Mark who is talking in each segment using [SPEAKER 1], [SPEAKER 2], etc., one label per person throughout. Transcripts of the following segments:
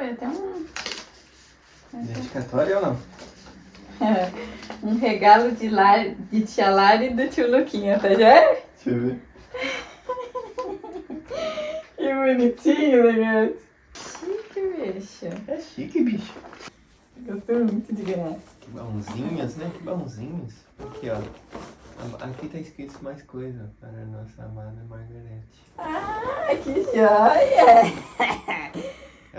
[SPEAKER 1] foi até um...
[SPEAKER 2] Dedicatória ou não?
[SPEAKER 1] um regalo de tia Lari e do tio Luquinha, tá já?
[SPEAKER 2] Deixa eu ver.
[SPEAKER 1] Que bonitinho, legal. Chique, bicho.
[SPEAKER 2] É chique, bicho.
[SPEAKER 1] Gostou muito de ganhar.
[SPEAKER 2] Que balãozinhos, né? Que balãozinhos. Aqui, ó. Aqui tá escrito mais coisa para a nossa amada Margarete.
[SPEAKER 1] Ah, que joia!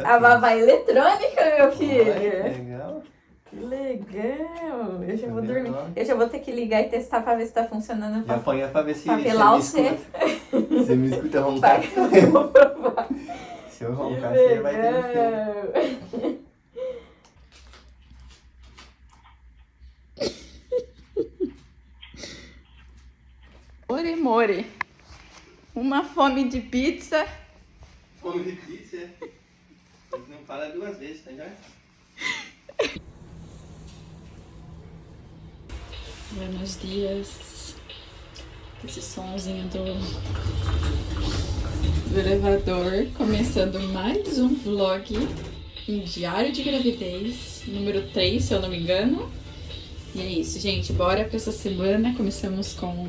[SPEAKER 1] A babá eletrônica, meu filho.
[SPEAKER 2] Olha, que legal.
[SPEAKER 1] Que legal. Eu já vou
[SPEAKER 2] Tá
[SPEAKER 1] dormir.
[SPEAKER 2] vendo?
[SPEAKER 1] Eu já vou ter que ligar e testar pra ver se tá funcionando.
[SPEAKER 2] Já apanha pra ver se
[SPEAKER 1] Papelar
[SPEAKER 2] você
[SPEAKER 1] você.
[SPEAKER 2] me escuta. Você me escuta roncar.
[SPEAKER 1] Eu vou provar.
[SPEAKER 2] Se eu roncar,
[SPEAKER 1] Que
[SPEAKER 2] você vai ter no filme.
[SPEAKER 1] legal. More, more. Uma fome de pizza.
[SPEAKER 2] Fome de pizza. Não fala duas vezes, tá já?
[SPEAKER 1] Buenos dias. Esse somzinho do elevador. Começando mais um vlog em diário de gravidez, número 3, se eu não me engano. E é isso, gente. Bora pra essa semana. Começamos com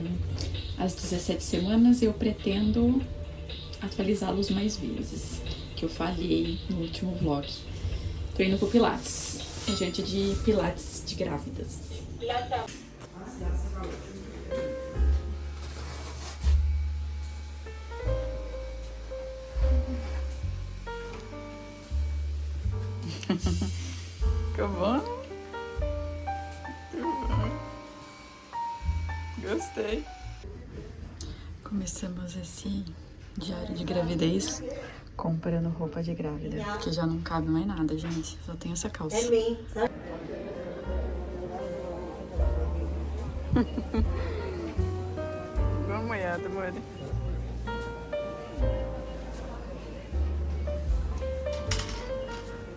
[SPEAKER 1] as 17 semanas e eu pretendo atualizá-los mais vezes, que eu falhei no último vlog. Tô indo pro Pilates. É gente de Pilates de grávidas. Ficou bom? Muito bom. Gostei. Começamos esse diário de gravidez comprando roupa de grávida, porque já não cabe mais nada, gente. Só tem essa calça.
[SPEAKER 3] É bem, sabe?
[SPEAKER 1] Vamos olhar, amor.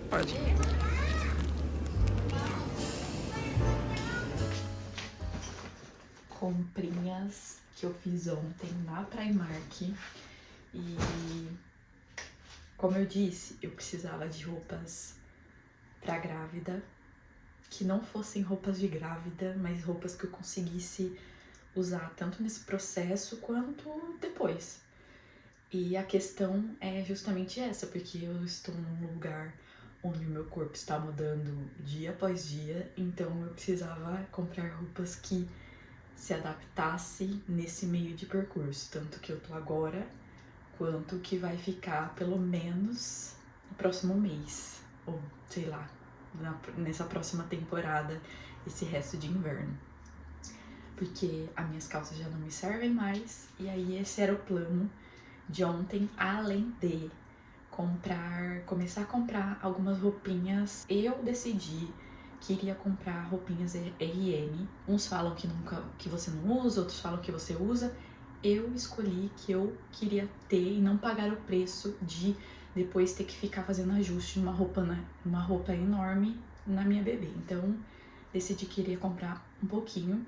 [SPEAKER 1] Pode. Comprinhas que eu fiz ontem na Primark e, como eu disse, eu precisava de roupas pra grávida, que não fossem roupas de grávida, mas roupas que eu conseguisse usar tanto nesse processo quanto depois. E a questão é justamente essa, porque eu estou num lugar onde o meu corpo está mudando dia após dia, então eu precisava comprar roupas que se adaptasse nesse meio de percurso, tanto que eu tô agora, quanto que vai ficar pelo menos no próximo mês, ou sei lá, nessa próxima temporada, esse resto de inverno. Porque as minhas calças já não me servem mais, e aí esse era o plano de ontem, além de começar a comprar algumas roupinhas. Eu decidi que iria comprar roupinhas R&M. Uns falam que você não usa, outros falam que você usa. Eu escolhi que eu queria ter e não pagar o preço de depois ter que ficar fazendo ajuste numa roupa enorme na minha bebê. Então, decidi que iria comprar um pouquinho.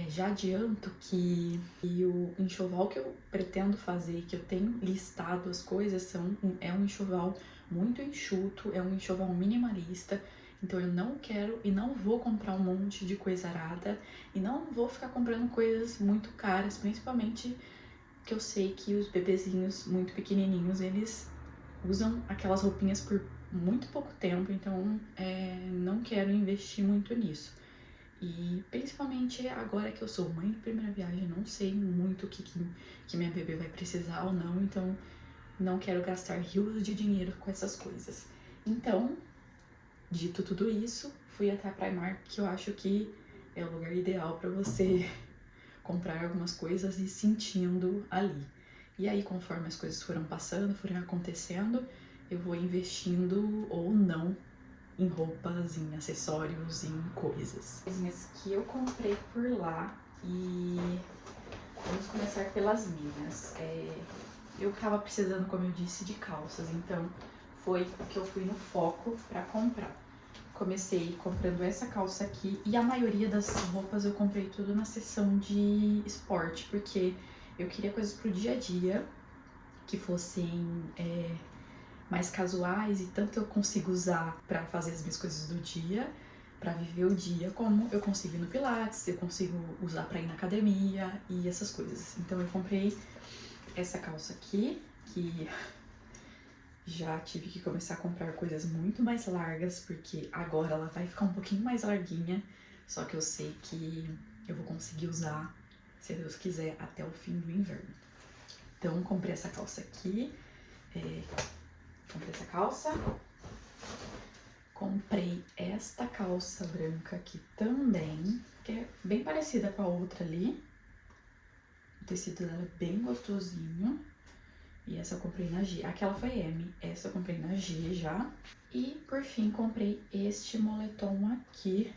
[SPEAKER 1] Já adianto que o enxoval que eu pretendo fazer, que eu tenho listado as coisas, é um enxoval muito enxuto, é um enxoval minimalista. Então eu não quero e não vou comprar um monte de coisa arada e não vou ficar comprando coisas muito caras, principalmente que eu sei que os bebezinhos muito pequenininhos, eles usam aquelas roupinhas por muito pouco tempo, então não quero investir muito nisso. E principalmente agora que eu sou mãe de primeira viagem, não sei muito o que minha bebê vai precisar ou não, então não quero gastar rios de dinheiro com essas coisas. Então, dito tudo isso, fui até a Primark, que eu acho que é o lugar ideal para você comprar algumas coisas e sentindo ali. E aí, conforme as coisas foram passando, foram acontecendo, eu vou investindo ou não em roupas, em acessórios, em coisas. Coisinhas que eu comprei por lá e vamos começar pelas minhas. Eu tava precisando, como eu disse, de calças, então foi o que eu fui no foco pra comprar. Comecei comprando essa calça aqui e a maioria das roupas eu comprei tudo na seção de esporte, porque eu queria coisas pro dia a dia que fossem mais casuais e tanto eu consigo usar pra fazer as minhas coisas do dia, pra viver o dia, como eu consigo ir no Pilates, eu consigo usar pra ir na academia e essas coisas. Então eu comprei essa calça aqui, que já tive que começar a comprar coisas muito mais largas, porque agora ela vai ficar um pouquinho mais larguinha, só que eu sei que eu vou conseguir usar, se Deus quiser, até o fim do inverno. Então comprei essa calça aqui, comprei essa calça, comprei esta calça branca aqui também, que é bem parecida com a outra ali. O tecido dela é bem gostosinho. E essa eu comprei na G. Aquela foi M, essa eu comprei na G já. E por fim comprei este moletom aqui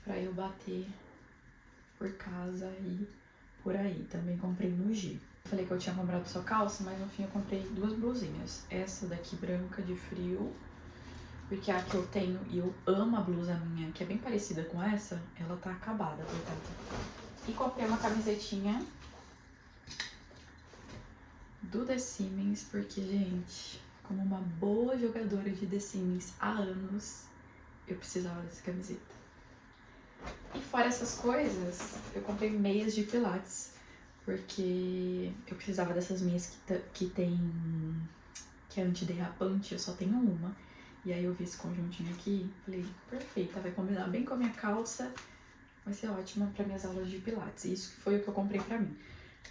[SPEAKER 1] pra eu bater por casa e por aí. Também comprei no G. Falei que eu tinha comprado só calça, mas no fim eu comprei 2 blusinhas. Essa daqui branca de frio, porque a que eu tenho e eu amo a blusa minha, que é bem parecida com essa, ela tá acabada, coitada. E comprei uma camisetinha do The Sims, porque, gente, como uma boa jogadora de The Sims há anos, eu precisava dessa camiseta. E fora essas coisas, eu comprei meias de Pilates, porque eu precisava dessas meias que é antiderrapante, eu só tenho uma. E aí eu vi esse conjuntinho aqui, falei, perfeita, vai combinar bem com a minha calça, vai ser ótima para minhas aulas de Pilates. E isso foi o que eu comprei pra mim.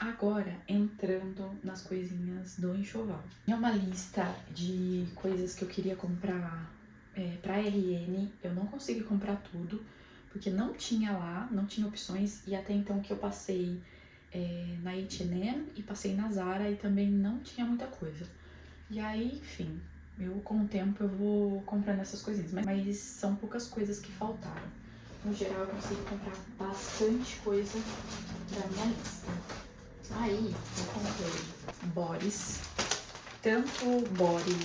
[SPEAKER 1] Agora, entrando nas coisinhas do enxoval. É uma lista de coisas que eu queria comprar pra RN. Eu não consegui comprar tudo, porque não tinha lá, não tinha opções. E até então que eu passei na H&M e passei na Zara e também não tinha muita coisa. E aí, enfim, com o tempo eu vou comprando essas coisinhas. Mas são poucas coisas que faltaram. No geral, eu consegui comprar bastante coisa da minha lista. Aí eu comprei bodies, tanto body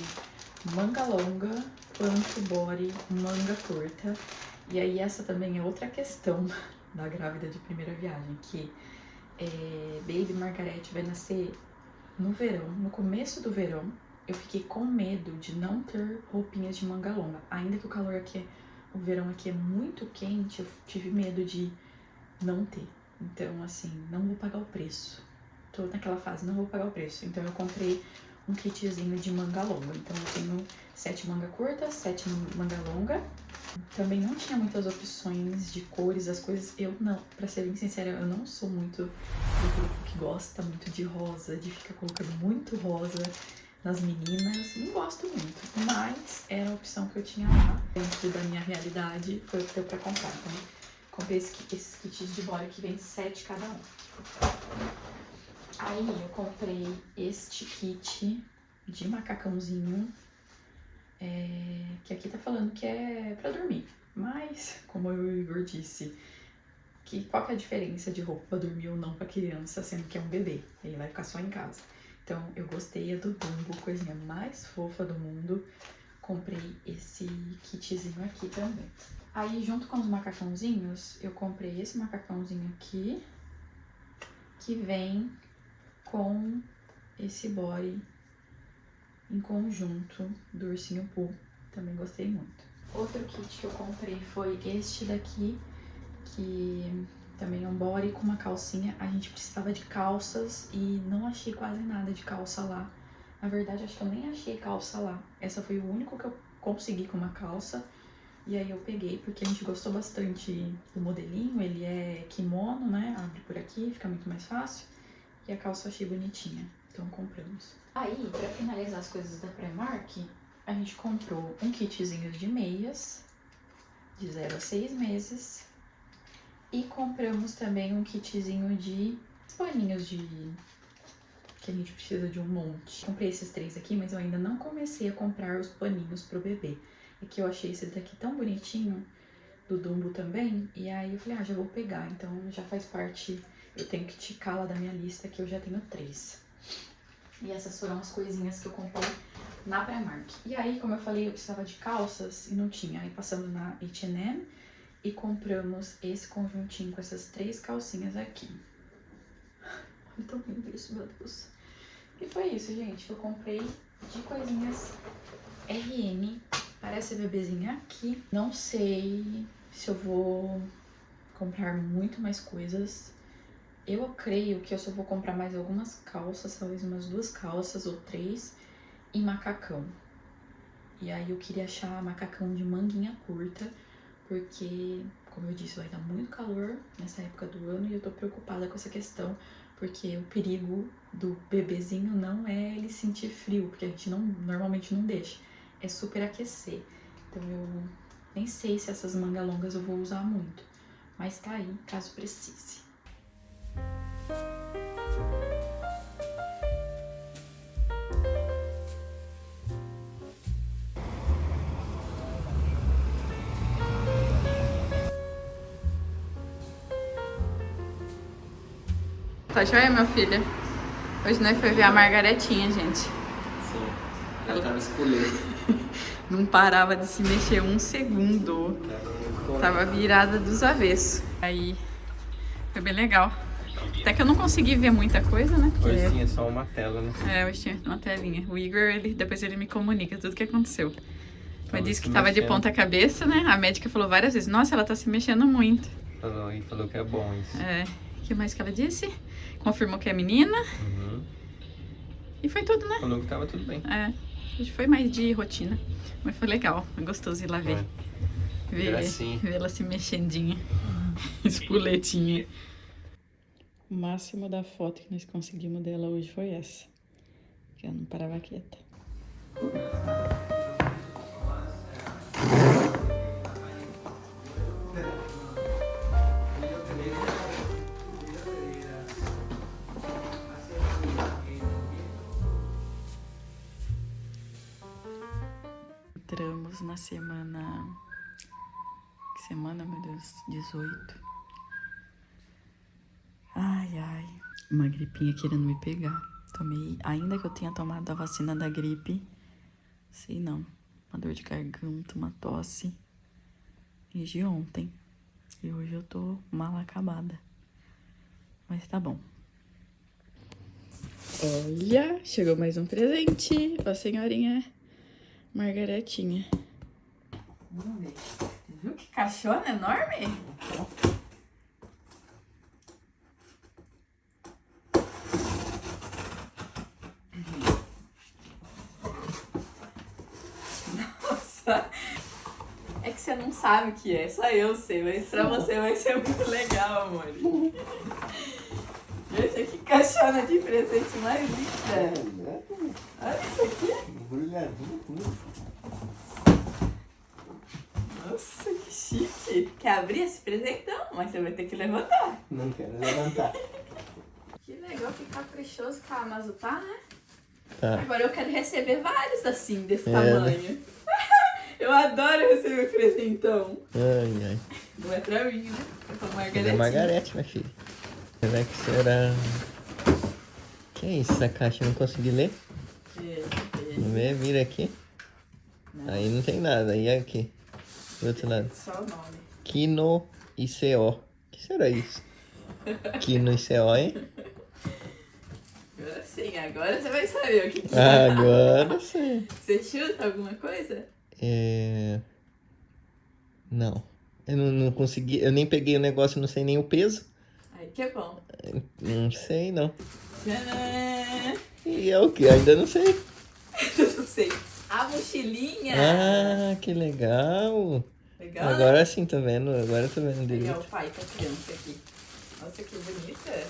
[SPEAKER 1] manga longa quanto body manga curta. E aí essa também é outra questão da grávida de primeira viagem, que Baby Margaret vai nascer no verão, no começo do verão. Eu fiquei com medo de não ter roupinhas de manga longa, ainda que o calor aqui, o verão aqui é muito quente, eu tive medo de não ter. Então, assim, não vou pagar o preço. Tô naquela fase, não vou pagar o preço. Então eu comprei um kitzinho de manga longa. Então eu tenho 7 manga curta, 7 manga longa. Também não tinha muitas opções de cores, as coisas. Eu não, pra ser bem sincera, eu não sou muito do grupo que gosta muito de rosa, de ficar colocando muito rosa nas meninas. Não gosto muito, mas era a opção que eu tinha lá. Dentro da minha realidade, foi o que deu pra comprar. Então, comprei esses kits de body que vem 7 cada um. Aí eu comprei este kit de macacãozinho, que aqui tá falando que é pra dormir. Mas, como o Igor disse, qual que é a diferença de roupa pra dormir ou não pra criança, sendo que é um bebê? Ele vai ficar só em casa. Então eu gostei do Dumbo, coisinha mais fofa do mundo. Comprei esse kitzinho aqui também. Aí, junto com os macacãozinhos, eu comprei esse macacãozinho aqui, que vem com esse body em conjunto do Ursinho Pooh. Também gostei muito. Outro kit que eu comprei foi este daqui, que também é um body com uma calcinha. A gente precisava de calças e não achei quase nada de calça lá. Na verdade, acho que eu nem achei calça lá. Essa foi o único que eu consegui com uma calça. E aí eu peguei porque a gente gostou bastante do modelinho. Ele é kimono, né? Abre por aqui, fica muito mais fácil. E a calça eu achei bonitinha, então compramos. Aí, pra finalizar as coisas da Primark, a gente comprou um kitzinho de meias, de 0 a 6 meses. E compramos também um kitzinho de paninhos que a gente precisa de um monte. Comprei esses 3 aqui, mas eu ainda não comecei a comprar os paninhos pro bebê. É que eu achei esse daqui tão bonitinho, do Dumbo também, e aí eu falei, já vou pegar. Então já faz parte, eu tenho que ticar lá da minha lista, que eu já tenho 3. E essas foram as coisinhas que eu comprei na Primark. E aí, como eu falei, eu precisava de calças e não tinha. Aí passamos na H&M e compramos esse conjuntinho com essas 3 calcinhas aqui. Olha tão lindo isso, meu Deus. E foi isso, gente. Eu comprei de coisinhas RN para essa bebezinha aqui. Não sei se eu vou comprar muito mais coisas. Eu creio que eu só vou comprar mais algumas calças, talvez umas 2 calças ou 3 e macacão. E aí eu queria achar macacão de manguinha curta, porque, como eu disse, vai dar muito calor nessa época do ano e eu tô preocupada com essa questão, porque o perigo do bebezinho não é ele sentir frio, porque a gente normalmente não deixa, é superaquecer. Então eu nem sei se essas mangas longas eu vou usar muito, mas tá aí, caso precise. Tá joia, meu filho? Hoje nós foi ver a Margaretinha, gente.
[SPEAKER 2] Sim, ela tava escolhendo.
[SPEAKER 1] Não parava de se mexer um segundo. Tava virada dos avessos. Aí foi bem legal. Até que eu não consegui ver muita coisa, né? Porque
[SPEAKER 2] Hoje tinha só uma tela, né?
[SPEAKER 1] hoje tinha uma telinha. O Igor, depois ele me comunica tudo que aconteceu. Mas disse que
[SPEAKER 2] se
[SPEAKER 1] tava de
[SPEAKER 2] mexendo.
[SPEAKER 1] ponta cabeça, né? A médica falou várias vezes, nossa, ela tá se mexendo muito.
[SPEAKER 2] Falou que é bom isso.
[SPEAKER 1] O que mais que ela disse? Confirmou que é menina.
[SPEAKER 2] Uhum.
[SPEAKER 1] E foi tudo, né?
[SPEAKER 2] Falou que tava tudo bem.
[SPEAKER 1] Hoje foi mais de rotina. Mas foi legal, foi gostoso ir lá ver. Ver ela se mexendinha. Espuletinha. O máximo da foto que nós conseguimos dela hoje foi essa. Que ela não parava quieta. Entramos na semana... Que semana, meu Deus? 18. Ai, ai. Uma gripinha querendo me pegar. Tomei... Ainda que eu tenha tomado a vacina da gripe, sei não. Uma dor de garganta, uma tosse. Desde ontem. E hoje eu tô mal acabada. Mas tá bom. Olha, chegou mais um presente pra senhorinha Margaretinha. Vamos ver. Viu que caixona enorme? Nossa! É que você não sabe o que é, só eu sei, mas pra você vai ser muito legal, amor. Veja que caixona de presente mais linda. Olha isso aqui.
[SPEAKER 2] Embrulhadinho.
[SPEAKER 1] Nossa, que chique. Quer abrir esse presentão? Mas você vai ter que levantar.
[SPEAKER 2] Não quero levantar.
[SPEAKER 1] Que legal, que caprichoso que a Amazon tá, né?
[SPEAKER 2] Tá.
[SPEAKER 1] Agora eu quero receber vários assim, desse tamanho. Eu adoro receber presentão.
[SPEAKER 2] Ai, ai.
[SPEAKER 1] Não é pra mim, né? É pra
[SPEAKER 2] Cadê
[SPEAKER 1] Margaretinha.
[SPEAKER 2] a Margarete, minha filha? Será que será? Que é isso? Essa caixa eu não consegui ler? Vamos ver, vira aqui. Não. Aí não tem nada. E aqui? Do outro lado.
[SPEAKER 1] Só o nome.
[SPEAKER 2] Kino ICO. O que será isso? Kino ICO, hein?
[SPEAKER 1] Agora sim, agora você vai saber o que é.
[SPEAKER 2] Agora sim.
[SPEAKER 1] Você chuta alguma coisa?
[SPEAKER 2] Não. Eu não consegui. Eu nem peguei o negócio, não sei nem o peso.
[SPEAKER 1] Aí que é bom.
[SPEAKER 2] Não sei, não.
[SPEAKER 1] Tcharam!
[SPEAKER 2] E é o que? Ainda não sei.
[SPEAKER 1] Não sei. A mochilinha.
[SPEAKER 2] Ah, que legal.
[SPEAKER 1] Legal,
[SPEAKER 2] Agora
[SPEAKER 1] né?
[SPEAKER 2] sim, tá vendo? Agora eu tô vendo
[SPEAKER 1] Aí, ó,
[SPEAKER 2] direito.
[SPEAKER 1] o pai com a criança aqui. Nossa, que bonita.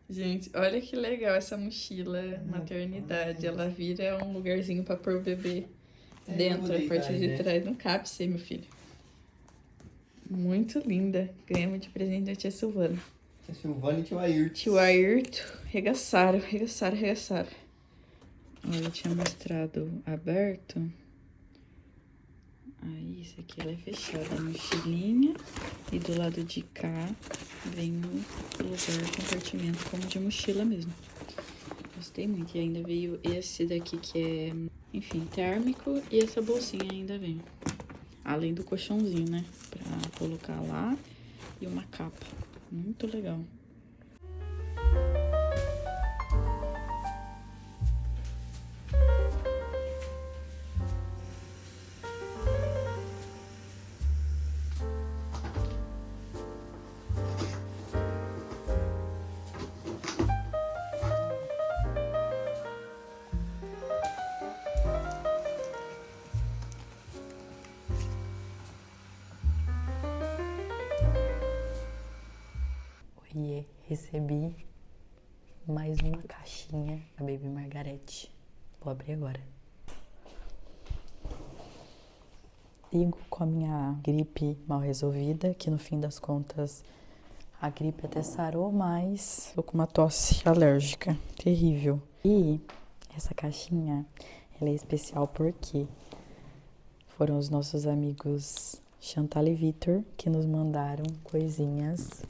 [SPEAKER 1] Gente, olha que legal essa mochila maternidade. Ela vira um lugarzinho pra pôr o bebê dentro, a parte de trás. Não cabe ser, meu filho. Muito linda. Ganhamos de presente da tia Silvana.
[SPEAKER 2] Tia Silvana e tio Ayrton.
[SPEAKER 1] Tio Ayrton, regaçaram. Olha, eu tinha mostrado aberto. Aí, isso aqui ela é fechada, a mochilinha. E do lado de cá vem o lugar, compartimento como de mochila mesmo. Gostei muito. E ainda veio esse daqui que é, enfim, térmico. E essa bolsinha ainda vem. Além do colchãozinho, né? Pra colocar lá. E uma capa. Muito legal. e recebi mais uma caixinha da Baby Margarete. Vou abrir agora. Sigo com a minha gripe mal resolvida, que no fim das contas a gripe até sarou, mas tô com uma tosse alérgica terrível. E essa caixinha, ela é especial porque foram os nossos amigos Chantal e Vitor que nos mandaram coisinhas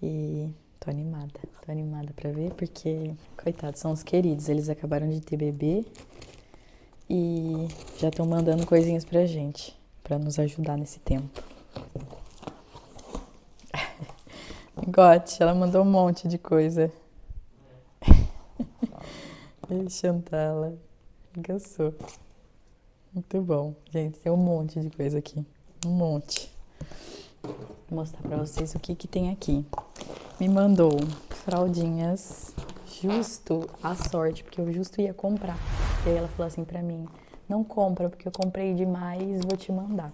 [SPEAKER 1] e tô animada pra ver, porque, coitados, são os queridos, eles acabaram de ter bebê e já estão mandando coisinhas pra gente, pra nos ajudar nesse tempo. Gote, ela mandou um monte de coisa. E Chantala, engraçou. Muito bom. Gente, tem um monte de coisa aqui. Um monte. Vou mostrar pra vocês o que tem aqui. Me mandou fraldinhas, justo à sorte, porque eu justo ia comprar. E aí ela falou assim pra mim, não compra, porque eu comprei demais, vou te mandar.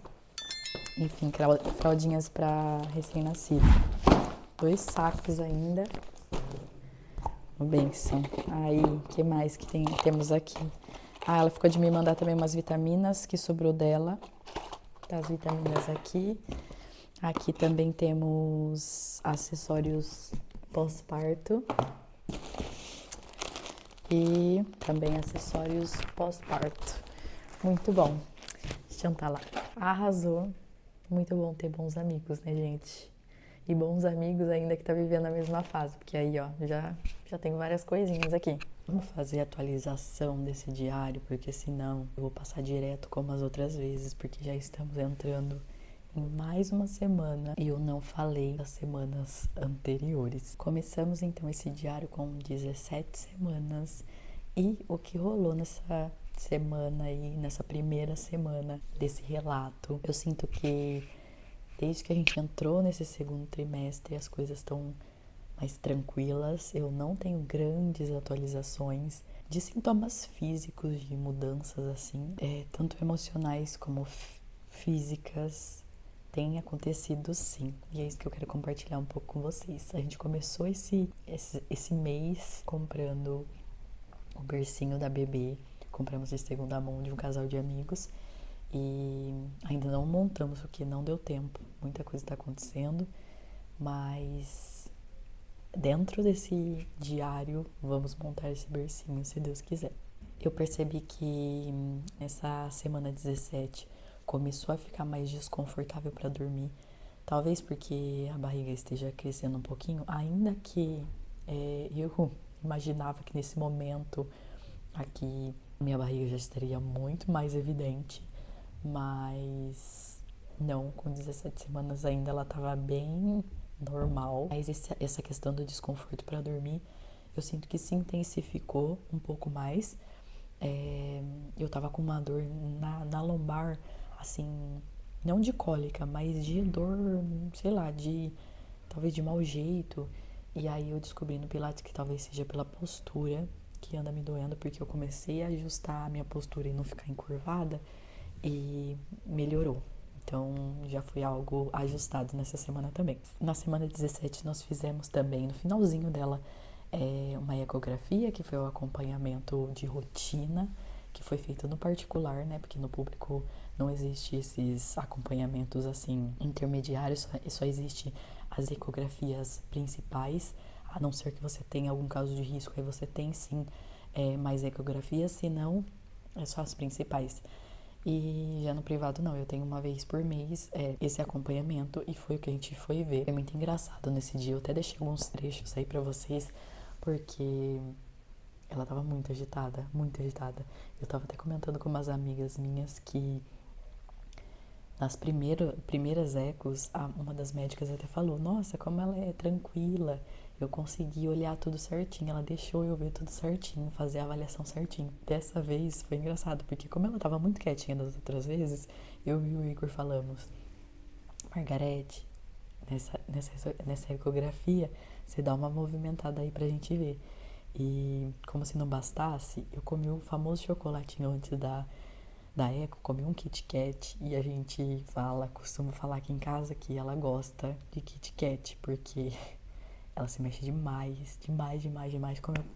[SPEAKER 1] Enfim, fraldinhas pra recém-nascido. 2 sacos ainda. Uma benção. Aí, o que mais que temos aqui? Ah, ela ficou de me mandar também umas vitaminas que sobrou dela. Tá as vitaminas aqui. Aqui também temos acessórios pós-parto. E também acessórios pós-parto. Muito bom. Chantal arrasou. Muito bom ter bons amigos, né, gente? E bons amigos ainda que tá vivendo a mesma fase. Porque aí, ó, já tenho várias coisinhas aqui. Vamos fazer a atualização desse diário, porque senão eu vou passar direto como as outras vezes, porque já estamos entrando em mais uma semana e eu não falei das semanas anteriores. Começamos então esse diário com 17 semanas e o que rolou nessa semana aí, nessa primeira semana desse relato. Eu sinto que desde que a gente entrou nesse segundo trimestre as coisas estão mais tranquilas, eu não tenho grandes atualizações de sintomas físicos, de mudanças assim, tanto emocionais como físicas, tem acontecido sim, e é isso que eu quero compartilhar um pouco com vocês. A gente começou esse mês comprando o bercinho da bebê, compramos de segunda mão de um casal de amigos e ainda não montamos porque não deu tempo, muita coisa está acontecendo, mas dentro desse diário, vamos montar esse bercinho, se Deus quiser. Eu percebi que nessa semana 17 começou a ficar mais desconfortável para dormir. Talvez porque a barriga esteja crescendo um pouquinho, ainda que eu imaginava que nesse momento aqui minha barriga já estaria muito mais evidente, mas não, com 17 semanas ainda ela estava bem normal, mas essa questão do desconforto para dormir, eu sinto que se intensificou um pouco mais. Eu tava com uma dor na lombar, assim, não de cólica, mas de dor, sei lá, talvez de mau jeito. E aí eu descobri no Pilates que talvez seja pela postura que anda me doendo, porque eu comecei a ajustar a minha postura e não ficar encurvada e melhorou. Então, já foi algo ajustado nessa semana também. Na semana 17, nós fizemos também, no finalzinho dela, uma ecografia, que foi o acompanhamento de rotina, que foi feito no particular, né? Porque no público não existe esses acompanhamentos, assim, intermediários, só existe as ecografias principais, a não ser que você tenha algum caso de risco, aí você tem, sim, mais ecografias, senão, é só as principais. E já no privado não, eu tenho uma vez por mês esse acompanhamento e foi o que a gente foi ver. É muito engraçado nesse dia, eu até deixei alguns trechos aí pra vocês, porque ela tava muito agitada, muito agitada. Eu tava até comentando com umas amigas minhas que nas primeiras ecos, uma das médicas até falou, nossa, como ela é tranquila, eu consegui olhar tudo certinho, ela deixou eu ver tudo certinho, fazer a avaliação certinho. Dessa vez foi engraçado, porque como ela tava muito quietinha das outras vezes, eu e o Igor falamos, Margarete, nessa ecografia, você dá uma movimentada aí pra gente ver. E como se não bastasse, eu comi o famoso chocolatinho antes da eco, comi um Kit Kat e a gente costuma falar aqui em casa que ela gosta de Kit Kat, porque Ela se mexe demais,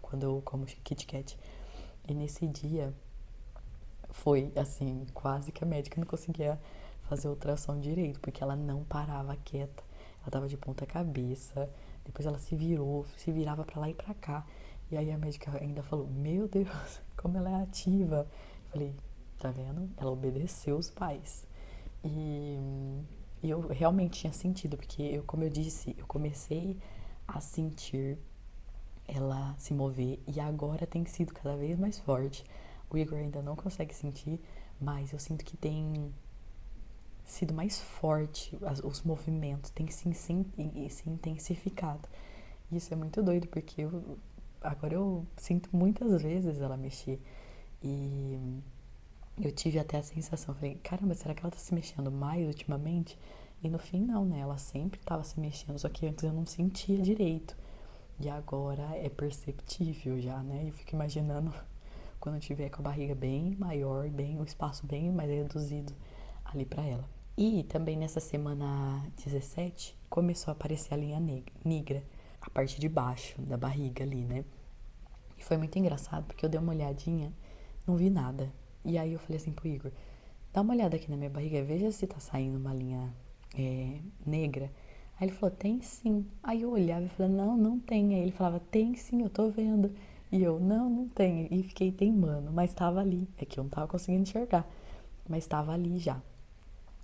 [SPEAKER 1] quando eu como Kit Kat. E nesse dia foi assim, quase que a médica não conseguia fazer a ultrassom direito, porque ela não parava quieta. Ela tava de ponta cabeça, depois ela se virava pra lá e pra cá. E aí a médica ainda falou, meu Deus, como ela é ativa. Eu falei, tá vendo? Ela obedeceu os pais. E eu realmente tinha sentido, porque como eu disse, eu comecei a sentir ela se mover e agora tem sido cada vez mais forte. O Igor ainda não consegue sentir, mas eu sinto que tem sido mais forte, os movimentos têm se intensificado. E isso é muito doido, porque agora eu sinto muitas vezes ela mexer. E eu tive até a sensação, falei, caramba, será que ela tá se mexendo mais ultimamente? E no fim não, né? Ela sempre tava se mexendo, só que antes eu não sentia direito. E agora é perceptível já, né? Eu fico imaginando quando eu tiver com a barriga bem maior, o espaço bem mais reduzido ali pra ela. E também nessa semana 17 começou a aparecer a linha negra, a parte de baixo da barriga ali, né? E foi muito engraçado porque eu dei uma olhadinha, não vi nada. E aí eu falei assim pro Igor, dá uma olhada aqui na minha barriga, veja se tá saindo uma linha negra. Aí ele falou, tem sim. Aí eu olhava e falei, não, não tem. Aí ele falava, tem sim, eu tô vendo. E eu, não, não tem. E fiquei teimando, mas tava ali. É que eu não tava conseguindo enxergar, mas tava ali já.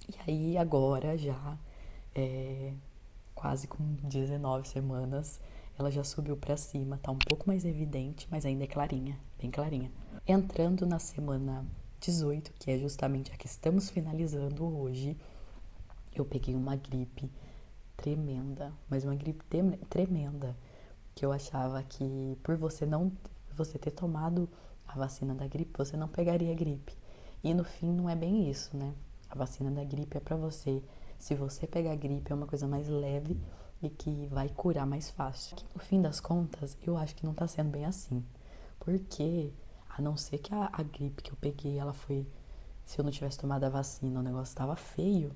[SPEAKER 1] E aí agora já, quase com 19 semanas, ela já subiu pra cima, tá um pouco mais evidente, mas ainda é clarinha, bem clarinha. Entrando na semana 18, que é justamente a que estamos finalizando hoje, eu peguei uma gripe tremenda, mas uma gripe tremenda, que eu achava que por você ter tomado a vacina da gripe, você não pegaria gripe. E no fim não é bem isso, né? A vacina da gripe é pra você, se você pegar gripe é uma coisa mais leve e que vai curar mais fácil. No fim das contas, eu acho que não tá sendo bem assim, porque a não ser que a gripe que eu peguei, ela foi, se eu não tivesse tomado a vacina, o negócio tava feio.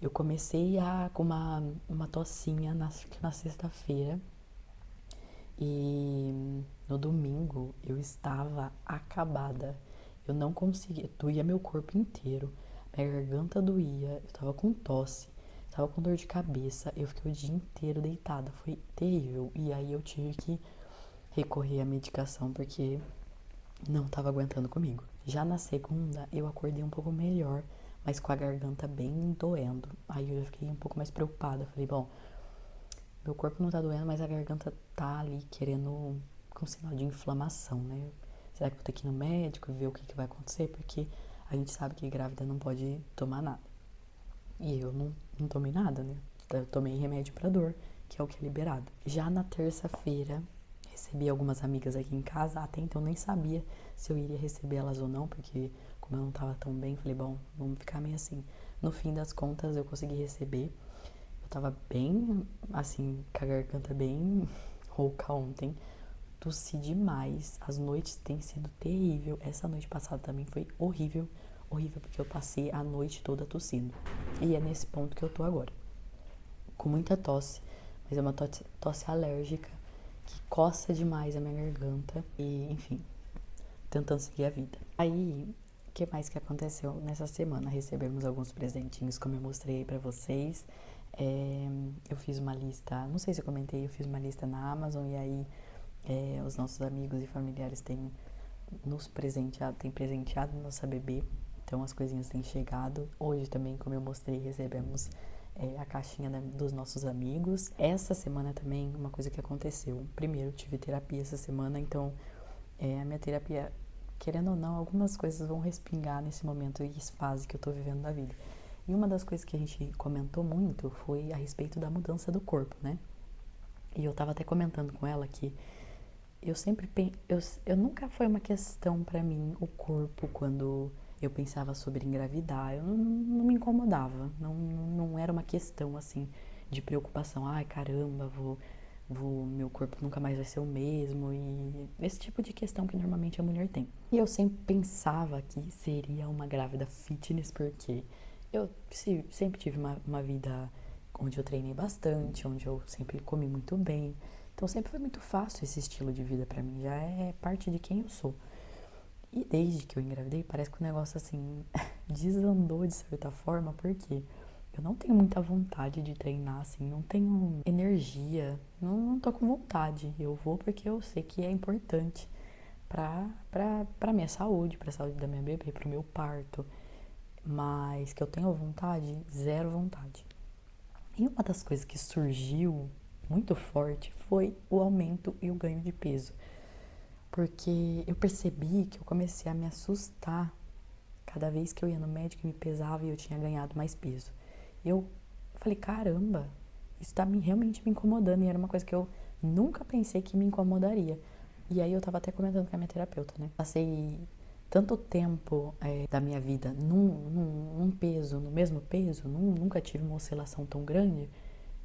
[SPEAKER 1] Eu comecei com uma tossinha na sexta-feira e no domingo eu estava acabada. Eu não conseguia, doía meu corpo inteiro, minha garganta doía, eu tava com tosse, tava com dor de cabeça, eu fiquei o dia inteiro deitada, foi terrível. E aí eu tive que recorrer à medicação porque não tava aguentando comigo. Já na segunda eu acordei um pouco melhor, mas com a garganta bem doendo. Aí eu fiquei um pouco mais preocupada. Falei, bom, meu corpo não tá doendo, mas a garganta tá ali querendo, com sinal de inflamação, né? Será que eu vou ter que ir no médico e ver o que vai acontecer? Porque a gente sabe que grávida não pode tomar nada. E eu não tomei nada, né? Eu tomei remédio pra dor, que é o que é liberado. Já na terça-feira, recebi algumas amigas aqui em casa. Até então eu nem sabia se eu iria receber elas ou não, porque como eu não tava tão bem, falei, bom, vamos ficar meio assim. No fim das contas, eu consegui receber. Eu tava bem, assim, com a garganta bem rouca ontem. Tossi demais. As noites têm sido terrível. Essa noite passada também foi horrível. Horrível, porque eu passei a noite toda tossindo. E é nesse ponto que eu tô agora. Com muita tosse, mas é uma tosse alérgica, que coça demais a minha garganta. E, enfim, tentando seguir a vida. Aí, o que mais que aconteceu nessa semana? Recebemos alguns presentinhos, como eu mostrei aí pra vocês. Eu fiz uma lista, não sei se eu comentei, eu fiz uma lista na Amazon e aí os nossos amigos e familiares têm presenteado nossa bebê. Então as coisinhas têm chegado. Hoje também, como eu mostrei, recebemos a caixinha dos nossos amigos. Essa semana também, uma coisa que aconteceu. Primeiro, eu tive terapia essa semana, então a minha terapia, querendo ou não, algumas coisas vão respingar nesse momento e fase que eu tô vivendo da vida. E uma das coisas que a gente comentou muito foi a respeito da mudança do corpo, né? E eu tava até comentando com ela que eu nunca foi uma questão pra mim o corpo quando eu pensava sobre engravidar. Eu não me incomodava, não era uma questão assim de preocupação. Ai, caramba, meu corpo nunca mais vai ser o mesmo, e esse tipo de questão que normalmente a mulher tem. E eu sempre pensava que seria uma grávida fitness, porque eu sempre tive uma vida onde eu treinei bastante, onde eu sempre comi muito bem. Então sempre foi muito fácil esse estilo de vida pra mim, já é parte de quem eu sou. E desde que eu engravidei, parece que o negócio assim desandou de certa forma, porque eu não tenho muita vontade de treinar, assim, não tenho energia, não tô com vontade. Eu vou porque eu sei que é importante pra minha saúde, pra saúde da minha bebê, pro meu parto. Mas que eu tenho vontade, zero vontade. E uma das coisas que surgiu muito forte foi o aumento e o ganho de peso. Porque eu percebi que eu comecei a me assustar cada vez que eu ia no médico e me pesava e eu tinha ganhado mais peso. Eu falei, caramba, isso tá realmente me incomodando. E era uma coisa que eu nunca pensei que me incomodaria. E aí eu tava até comentando com a minha terapeuta, né? Passei tanto tempo da minha vida num peso, no mesmo peso, nunca tive uma oscilação tão grande,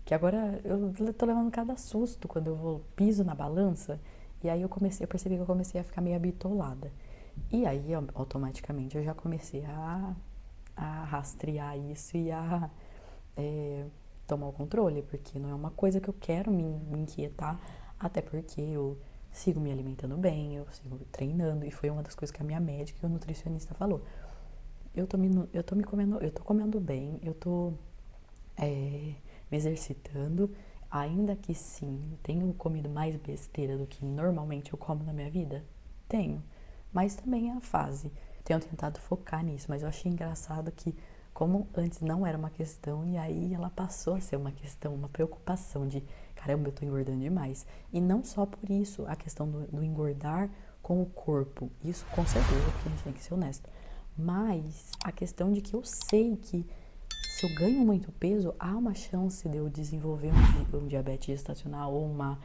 [SPEAKER 1] que agora eu tô levando cada susto quando eu piso na balança. E aí eu percebi que eu comecei a ficar meio bitolada. E aí, automaticamente, eu já comecei a rastrear isso e a tomar o controle, porque não é uma coisa que eu quero me inquietar, até porque eu sigo me alimentando bem, eu sigo treinando, e foi uma das coisas que a minha médica e o nutricionista falou. Eu tô comendo bem, eu tô me exercitando, ainda que sim, tenho comido mais besteira do que normalmente eu como na minha vida, tenho, mas também é a fase. Tenho tentado focar nisso, mas eu achei engraçado que, como antes não era uma questão, e aí ela passou a ser uma questão, uma preocupação de, caramba, eu tô engordando demais. E não só por isso, a questão do engordar com o corpo, isso com certeza, porque a gente tem que ser honesto, mas a questão de que eu sei que se eu ganho muito peso, há uma chance de eu desenvolver um diabetes gestacional ou uma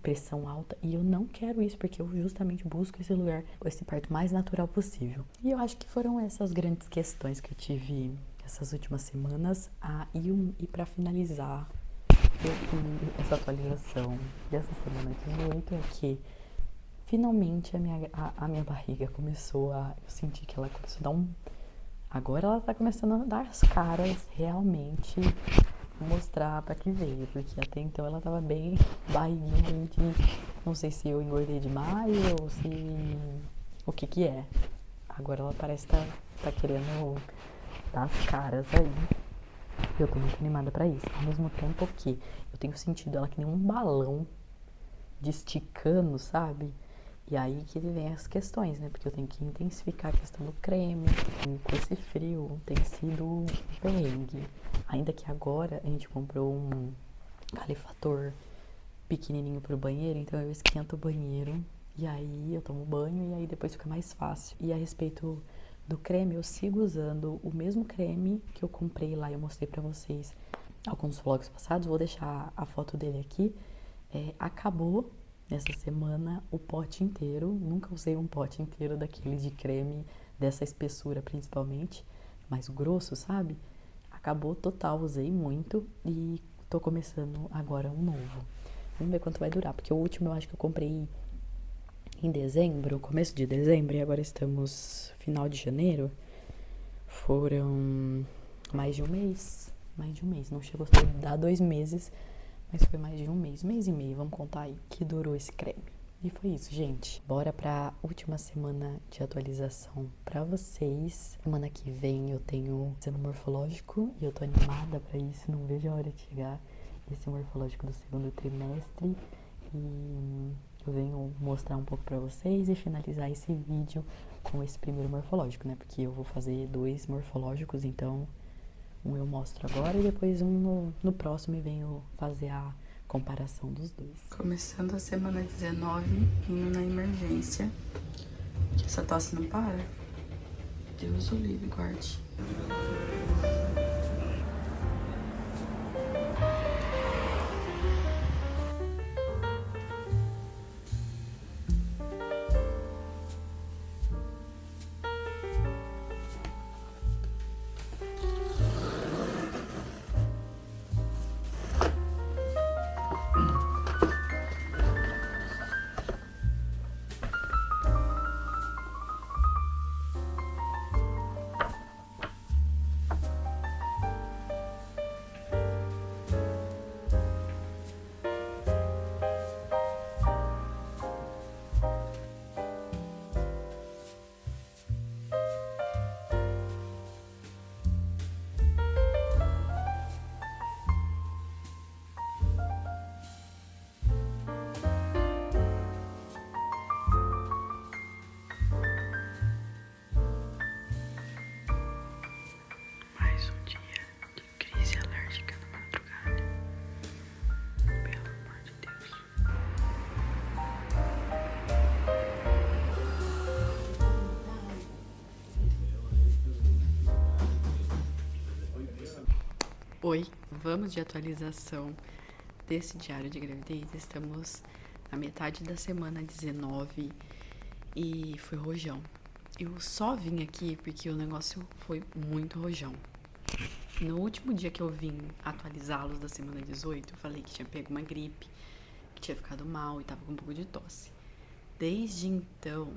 [SPEAKER 1] pressão alta, e eu não quero isso, porque eu justamente busco esse lugar, esse parto mais natural possível. E eu acho que foram essas grandes questões que eu tive essas últimas semanas. E para finalizar essa atualização dessa semana 18 é que finalmente a minha barriga começou eu senti que ela começou a dar agora ela tá começando a dar as caras, realmente mostrar pra que veio, porque até então ela tava bem barriguinha de, não sei se eu engordei demais ou se o que é. Agora ela parece tá querendo dar as caras aí. Eu tô muito animada pra isso. Ao mesmo tempo que eu tenho sentido ela que nem um balão de esticando, sabe? E aí que vem as questões, né? Porque eu tenho que intensificar a questão do creme. E com esse frio tem sido um perrengue. Ainda que agora a gente comprou um calefator pequenininho pro banheiro, então eu esquento o banheiro e aí eu tomo banho e aí depois fica mais fácil. E a respeito do creme, eu sigo usando o mesmo creme que eu comprei lá, eu mostrei pra vocês alguns vlogs passados, vou deixar a foto dele aqui. Acabou nessa semana o pote inteiro, nunca usei um pote inteiro daquele de creme, dessa espessura principalmente, mais grosso, sabe? Acabou total, usei muito e tô começando agora um novo. Vamos ver quanto vai durar, porque o último eu acho que eu comprei em dezembro, começo de dezembro, e agora estamos final de janeiro. Foram mais de um mês, não chegou a dar 2 meses, mas foi mais de um mês e meio, vamos contar aí, que durou esse creme. E foi isso, gente. Bora pra última semana de atualização pra vocês. Semana que vem eu tenho exame morfológico e eu tô animada pra isso. Não vejo a hora de chegar esse morfológico do segundo trimestre. E eu venho mostrar um pouco pra vocês e finalizar esse vídeo com esse primeiro morfológico, né? Porque eu vou fazer 2 morfológicos, então um eu mostro agora e depois um no próximo e venho fazer a comparação dos dois. Começando a semana 19, indo na emergência. Que essa tosse não para. Deus o livre, guarde. Oi, vamos de atualização desse diário de gravidez. Estamos na metade da semana 19 e foi rojão. Eu só vim aqui porque o negócio foi muito rojão. No último dia que eu vim atualizá-los da semana 18, eu falei que tinha pego uma gripe, que tinha ficado mal e tava com um pouco de tosse. Desde então,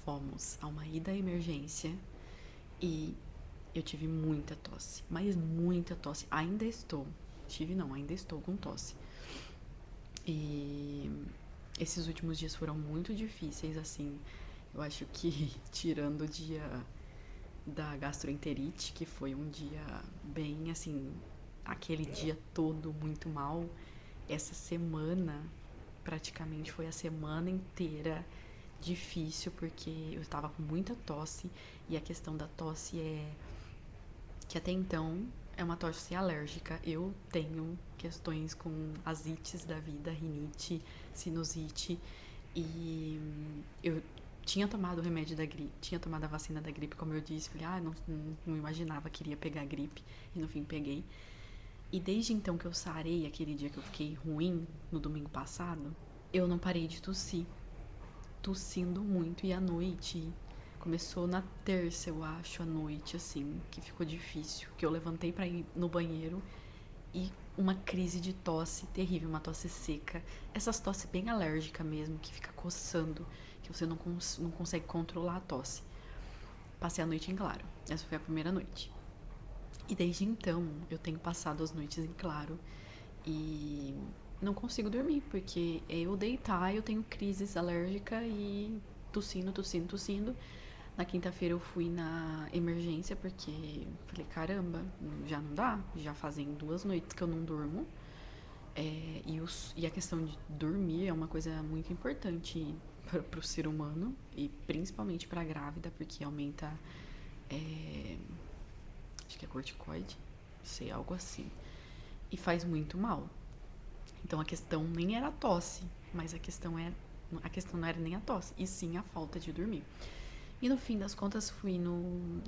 [SPEAKER 1] fomos a uma ida à emergência e eu tive muita tosse, mas muita tosse. Ainda estou com tosse. E esses últimos dias foram muito difíceis, assim. Eu acho que, tirando o dia da gastroenterite, que foi um dia bem, assim, aquele dia todo muito mal, essa semana, praticamente foi a semana inteira difícil, porque eu estava com muita tosse, e a questão da tosse é que até então é uma tosse alérgica. Eu tenho questões com as ites da vida, rinite, sinusite, e eu tinha tomado o remédio da gripe, tinha tomado a vacina da gripe, como eu disse. Falei, não imaginava que iria pegar gripe, e no fim peguei. E desde então que eu sarei, aquele dia que eu fiquei ruim, no domingo passado, eu não parei de tossir, tossindo muito. E à noite, começou na terça, eu acho, à noite, assim, que ficou difícil, que eu levantei pra ir no banheiro e uma crise de tosse terrível, uma tosse seca, essas tosse bem alérgica mesmo, que fica coçando, que você não consegue controlar a tosse. Passei a noite em claro, essa foi a primeira noite. E desde então, eu tenho passado as noites em claro e não consigo dormir, porque eu deitar, eu tenho crises alérgicas e tossindo. Na quinta-feira eu fui na emergência porque falei, caramba, já não dá, já fazem 2 noites que eu não durmo. E a questão de dormir é uma coisa muito importante para o ser humano e principalmente para a grávida, porque aumenta, acho que é corticoide, sei, algo assim, e faz muito mal. Então a questão nem era a tosse, mas a questão não era nem a tosse, e sim a falta de dormir. E no fim das contas fui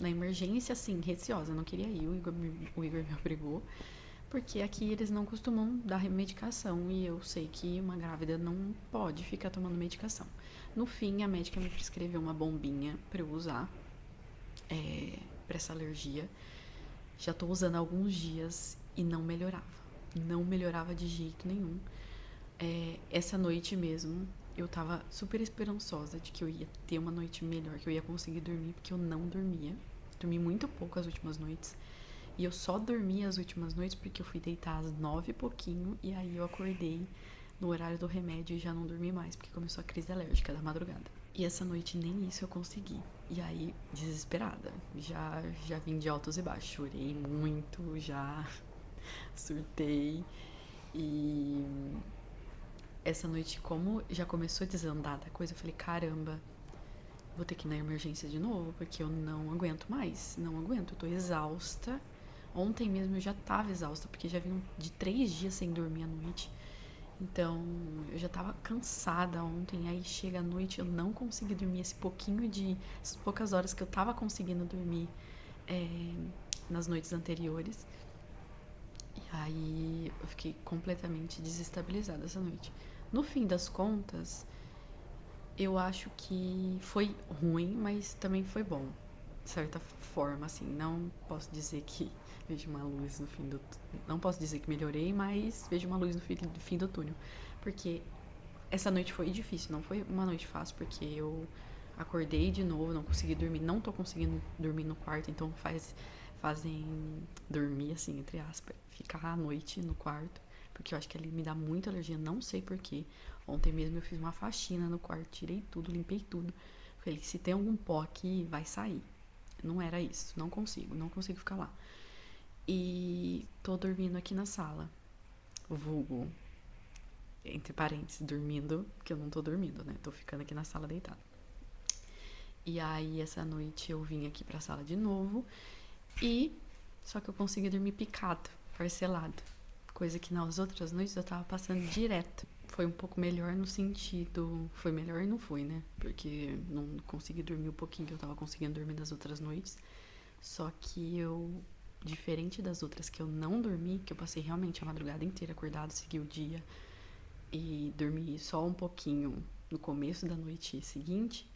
[SPEAKER 1] na emergência, assim, receosa, não queria ir, o Igor me obrigou, porque aqui eles não costumam dar medicação e eu sei que uma grávida não pode ficar tomando medicação. No fim, a médica me prescreveu uma bombinha pra eu usar, pra essa alergia. Já tô usando há alguns dias e não melhorava de jeito nenhum. Essa noite mesmo, eu tava super esperançosa de que eu ia ter uma noite melhor, que eu ia conseguir dormir, porque eu não dormia. Dormi muito pouco as últimas noites. E eu só dormi as últimas noites porque eu fui deitar às 9 e pouquinho, e aí eu acordei no horário do remédio e já não dormi mais, porque começou a crise alérgica da madrugada. E essa noite nem isso eu consegui. E aí, desesperada, já vim de altos e baixos. Chorei muito, já surtei. E essa noite, como já começou a desandar da coisa, eu falei, caramba, vou ter que ir na emergência de novo, porque eu não aguento mais. Não aguento, eu tô exausta. Ontem mesmo eu já tava exausta, porque já vim de 3 dias sem dormir à noite. Então, eu já tava cansada ontem, aí chega a noite, eu não consegui dormir essas poucas horas que eu tava conseguindo dormir nas noites anteriores. E aí eu fiquei completamente desestabilizada essa noite. No fim das contas, eu acho que foi ruim, mas também foi bom, de certa forma, assim. Não posso dizer que vejo uma luz no fim do... Não posso dizer que melhorei, mas vejo uma luz no fim do túnel. Porque essa noite foi difícil, não foi uma noite fácil, porque eu acordei de novo, não consegui dormir, não tô conseguindo dormir no quarto, então fazem dormir, assim, entre aspas, ficar à noite no quarto, porque eu acho que ele me dá muita alergia, não sei porquê. Ontem mesmo eu fiz uma faxina no quarto, tirei tudo, limpei tudo. Falei, se tem algum pó aqui, vai sair. Não era isso, não consigo ficar lá. E tô dormindo aqui na sala, vulgo, entre parênteses, dormindo, porque eu não tô dormindo, né? Tô ficando aqui na sala deitada. E aí, essa noite eu vim aqui pra sala de novo, só que eu consegui dormir picado, parcelado. Coisa que nas outras noites eu tava passando direto. Foi um pouco melhor no sentido... Foi melhor e não foi, né? Porque não consegui dormir um pouquinho que eu tava conseguindo dormir nas outras noites. Só que eu diferente das outras que eu não dormi, que eu passei realmente a madrugada inteira acordado, segui o dia e dormi só um pouquinho no começo da noite seguinte,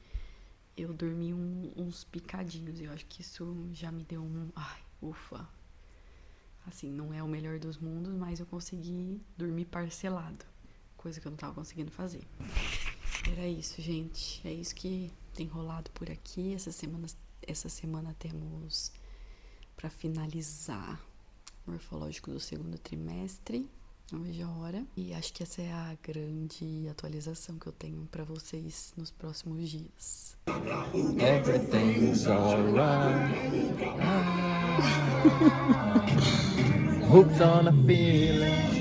[SPEAKER 1] eu dormi uns picadinhos. Eu acho que isso já me deu ai, ufa. Assim, não é o melhor dos mundos, mas eu consegui dormir parcelado, coisa que eu não tava conseguindo fazer. Era isso, gente. É isso que tem rolado por aqui. Essa semana temos para finalizar o morfológico do segundo trimestre. Não vejo a hora. E acho que essa é a grande atualização que eu tenho para vocês nos próximos dias.
[SPEAKER 2] Everything's alright. Hooked on a feeling.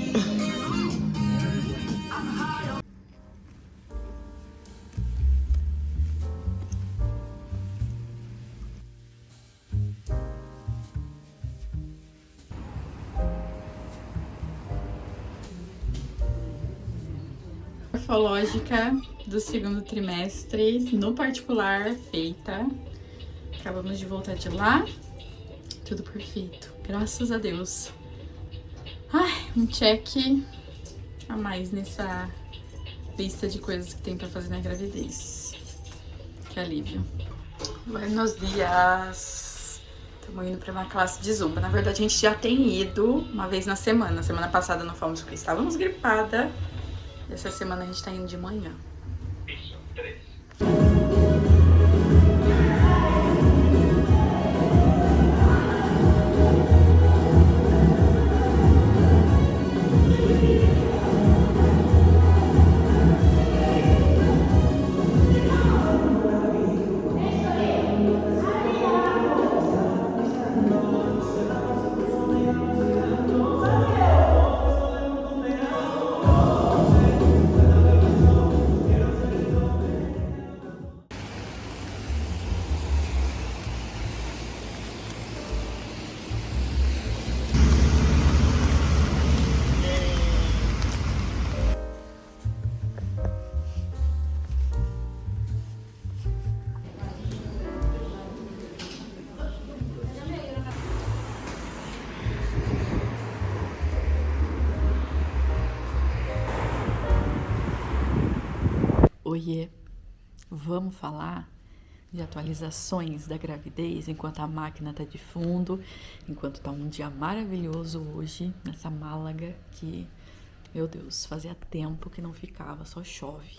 [SPEAKER 1] Morfológica do segundo trimestre, no particular, feita. Acabamos de voltar de lá. Tudo perfeito, graças a Deus. Ai, um check a mais nessa lista de coisas que tem pra fazer na gravidez. Que alívio. Buenos dias. Estamos indo pra uma classe de zumba. Na verdade, a gente já tem ido uma vez na semana. Semana passada não fomos porque estávamos gripada. Essa semana a gente tá indo de manhã.
[SPEAKER 3] Piso 3.
[SPEAKER 1] Oiê, vamos falar de atualizações da gravidez enquanto a máquina tá de fundo, enquanto tá um dia maravilhoso hoje nessa Málaga que, meu Deus, fazia tempo que não ficava, só chove.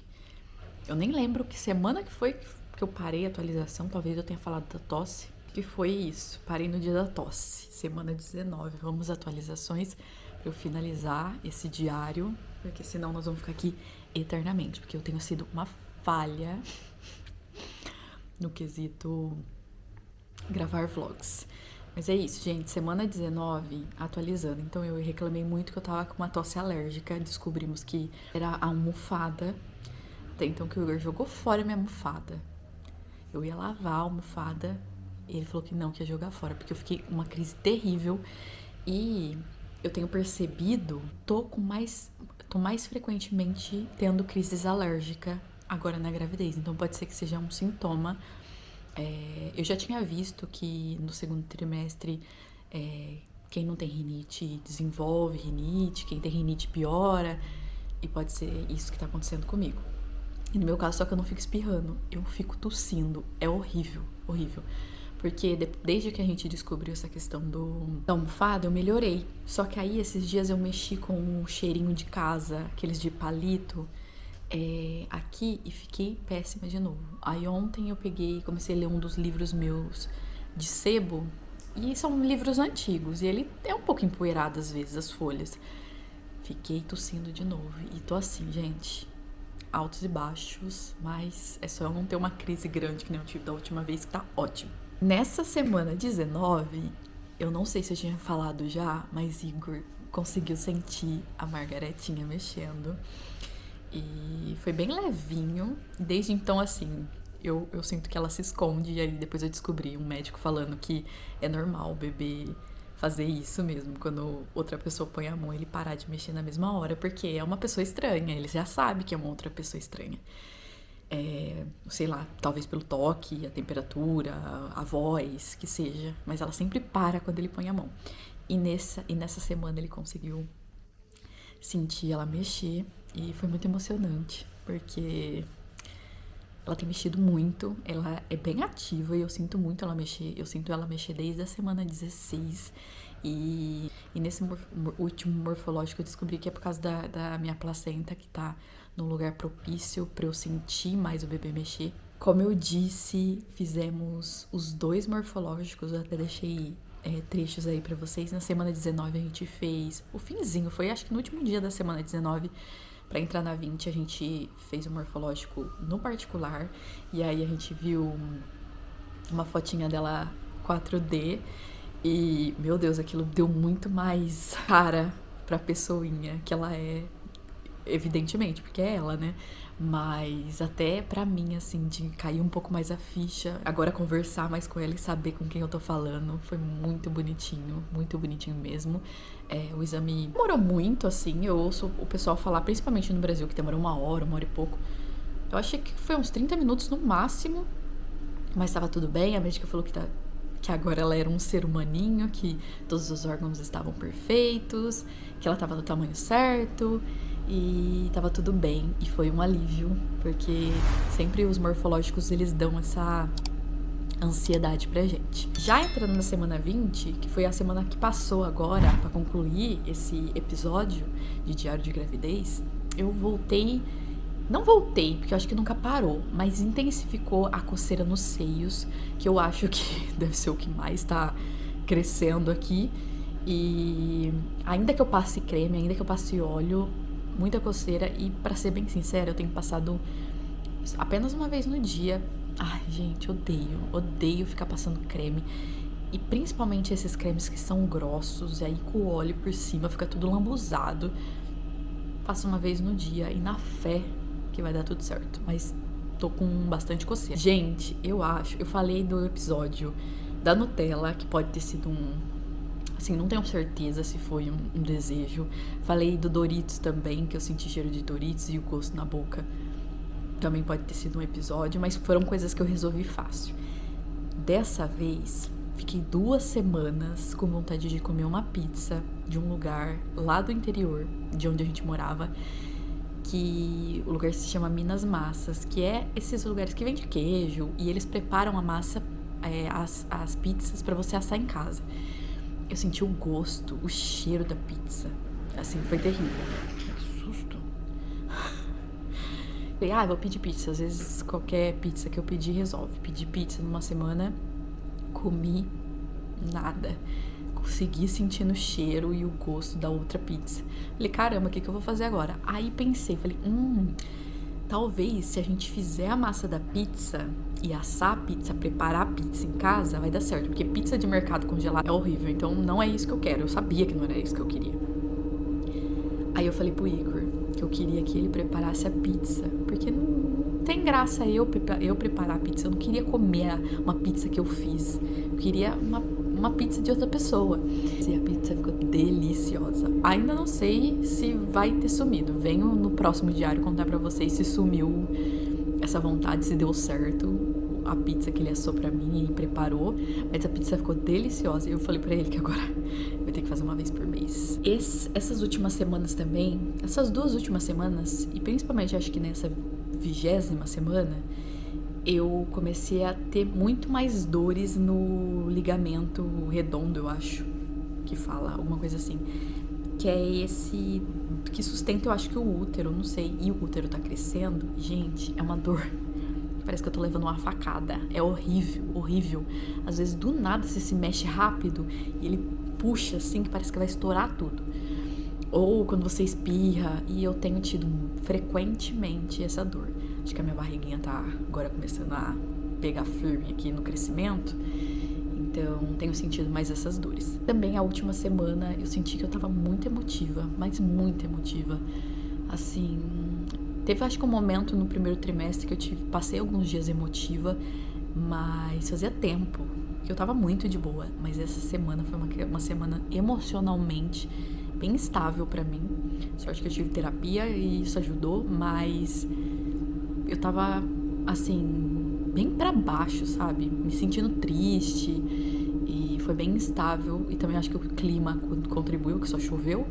[SPEAKER 1] Eu nem lembro que semana que foi que eu parei a atualização, talvez eu tenha falado da tosse, que foi isso, parei no dia da tosse, semana 19, vamos atualizações para eu finalizar esse diário, porque senão nós vamos ficar aqui eternamente, porque eu tenho sido uma falha no quesito gravar vlogs. Mas é isso, gente, semana 19, atualizando. Então eu reclamei muito que eu tava com uma tosse alérgica, descobrimos que era a almofada. Até então que o Igor jogou fora a minha almofada. Eu ia lavar a almofada e ele falou que não, que ia jogar fora, porque eu fiquei uma crise terrível. E eu tenho percebido, tô mais frequentemente tendo crises alérgicas agora na gravidez. Então pode ser que seja um sintoma. Eu já tinha visto que no segundo trimestre quem não tem rinite desenvolve rinite, quem tem rinite piora, e pode ser isso que tá acontecendo comigo. E no meu caso, só que eu não fico espirrando, eu fico tossindo, é horrível, horrível. Porque desde que a gente descobriu essa questão da almofada, eu melhorei. Só que aí, esses dias, eu mexi com um cheirinho de casa, aqueles de palito, aqui, e fiquei péssima de novo. Aí ontem eu comecei a ler um dos livros meus de sebo, e são livros antigos, e ele é um pouco empoeirado às vezes, as folhas. Fiquei tossindo de novo, e tô assim, gente, altos e baixos, mas é só eu não ter uma crise grande que nem eu tive da última vez, que tá ótimo. Nessa semana 19, eu não sei se eu tinha falado já, mas Igor conseguiu sentir a Margaretinha mexendo. E foi bem levinho. Desde então, assim, eu sinto que ela se esconde. E aí depois eu descobri um médico falando que é normal o bebê fazer isso mesmo. Quando outra pessoa põe a mão, ele parar de mexer na mesma hora. Porque é uma pessoa estranha, ele já sabe que é uma outra pessoa estranha. sei lá, talvez pelo toque, a temperatura, a voz, que seja, mas ela sempre para quando ele põe a mão. E nessa semana ele conseguiu sentir ela mexer e foi muito emocionante, porque ela tem mexido muito, ela é bem ativa e eu sinto muito ela mexer. Eu sinto ela mexer desde a semana 16 e nesse último morfológico eu descobri que é por causa da minha placenta, que tá num lugar propício pra eu sentir mais o bebê mexer. Como eu disse, fizemos os 2 morfológicos, eu até deixei trechos aí pra vocês. Na semana 19 a gente fez o finzinho, foi acho que no último dia da semana 19, pra entrar na 20 a gente fez o morfológico no particular, e aí a gente viu uma fotinha dela 4D e, meu Deus, aquilo deu muito mais cara pra pessoinha que ela é, evidentemente, porque é ela, né? Mas até pra mim, assim, de cair um pouco mais a ficha, agora conversar mais com ela e saber com quem eu tô falando, foi muito bonitinho mesmo. O exame demorou muito, assim, eu ouço o pessoal falar, principalmente no Brasil, que demorou 1 hora e pouco. Eu achei que foi uns 30 minutos no máximo, mas tava tudo bem. A médica falou que agora ela era um ser humaninho, que todos os órgãos estavam perfeitos, que ela tava do tamanho certo e tava tudo bem. E foi um alívio, porque sempre os morfológicos eles dão essa ansiedade pra gente. Já entrando na semana 20, que foi a semana que passou agora, pra concluir esse episódio de Diário de Gravidez, eu não voltei, porque eu acho que nunca parou, mas intensificou a coceira nos seios, que eu acho que deve ser o que mais tá crescendo aqui. E ainda que eu passe creme, ainda que eu passe óleo, muita coceira. E pra ser bem sincera, eu tenho passado apenas uma vez no dia. Ai, gente, odeio ficar passando creme. E principalmente esses cremes que são grossos, e aí com o óleo por cima fica tudo lambuzado. Passo uma vez no dia e na fé que vai dar tudo certo, mas tô com bastante coceira. Gente, eu falei do episódio da Nutella, que pode ter sido assim, não tenho certeza se foi um desejo. Falei do Doritos também, que eu senti cheiro de Doritos e o gosto na boca. Também pode ter sido um episódio, mas foram coisas que eu resolvi fácil. Dessa vez, fiquei 2 semanas com vontade de comer uma pizza de um lugar lá do interior, de onde a gente morava, que o lugar se chama Minas Massas, que é esses lugares que vende queijo e eles preparam a massa, as pizzas pra você assar em casa. Eu senti o gosto, o cheiro da pizza, assim, foi terrível. Que susto. Falei, vou pedir pizza, às vezes qualquer pizza que eu pedir resolve. Pedi pizza numa semana, comi nada. Consegui sentir o cheiro e o gosto da outra pizza. Falei, caramba, o que eu vou fazer agora? Aí pensei, falei, talvez se a gente fizer a massa da pizza e assar a pizza, preparar a pizza em casa, vai dar certo. Porque pizza de mercado congelada é horrível, então não é isso que eu quero. Eu sabia que não era isso que eu queria. Aí eu falei pro Igor que eu queria que ele preparasse a pizza, porque não tem graça eu preparar a pizza. Eu não queria comer uma pizza que eu fiz. Eu queria uma pizza de outra pessoa. E a pizza ficou deliciosa. Ainda não sei se vai ter sumido. Venho no próximo diário contar pra vocês se sumiu essa vontade, se deu certo a pizza que ele assou pra mim e preparou. Mas a pizza ficou deliciosa. E eu falei pra ele que agora vai ter que fazer uma vez por mês. Essas últimas semanas também, essas 2 últimas semanas, e principalmente acho que nessa 20ª semana, eu comecei a ter muito mais dores no ligamento redondo, eu acho que fala, alguma coisa assim, que é esse que sustenta, eu acho que o útero, não sei, e o útero tá crescendo. Gente, é uma dor, parece que eu tô levando uma facada, é horrível. Às vezes do nada você se mexe rápido e ele puxa assim, que parece que vai estourar tudo. Ou quando você espirra, e eu tenho tido frequentemente essa dor. Acho que a minha barriguinha tá agora começando a pegar firme aqui no crescimento, então tenho sentido mais essas dores. Também a última semana eu senti que eu tava muito emotiva, mas muito emotiva. Assim, teve acho que um momento no primeiro trimestre que eu passei alguns dias emotiva, mas fazia tempo que eu tava muito de boa. Mas essa semana foi uma semana emocionalmente bem estável pra mim. Sorte que eu tive terapia e isso ajudou, mas eu tava assim, bem pra baixo, sabe? Me sentindo triste e foi bem instável. E também acho que o clima contribuiu, que só choveu.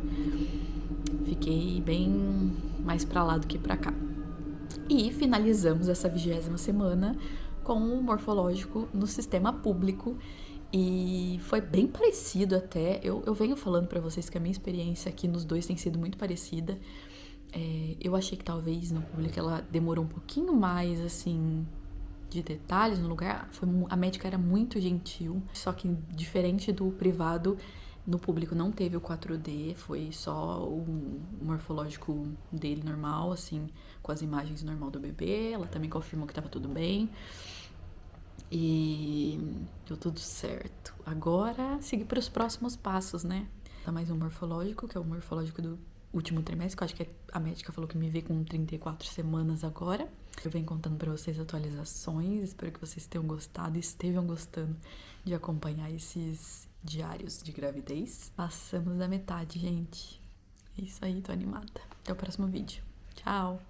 [SPEAKER 1] Fiquei bem mais pra lá do que pra cá. E finalizamos essa 20ª semana com o morfológico no sistema público. E foi bem parecido até. Eu venho falando pra vocês que a minha experiência aqui nos dois tem sido muito parecida. Eu achei que talvez no público ela demorou um pouquinho mais, assim, de detalhes no lugar. A médica era muito gentil, só que diferente do privado, no público não teve o 4D, foi só o morfológico dele normal, assim, com as imagens normal do bebê. Ela também confirmou que tava tudo bem. E deu tudo certo. Agora, seguir para os próximos passos, né? Tá mais um morfológico, que é o morfológico do último trimestre, que eu acho que a médica falou que me vê com 34 semanas agora. Eu venho contando para vocês atualizações, espero que vocês tenham gostado e estejam gostando de acompanhar esses diários de gravidez. Passamos da metade, gente. É isso aí, tô animada. Até o próximo vídeo. Tchau!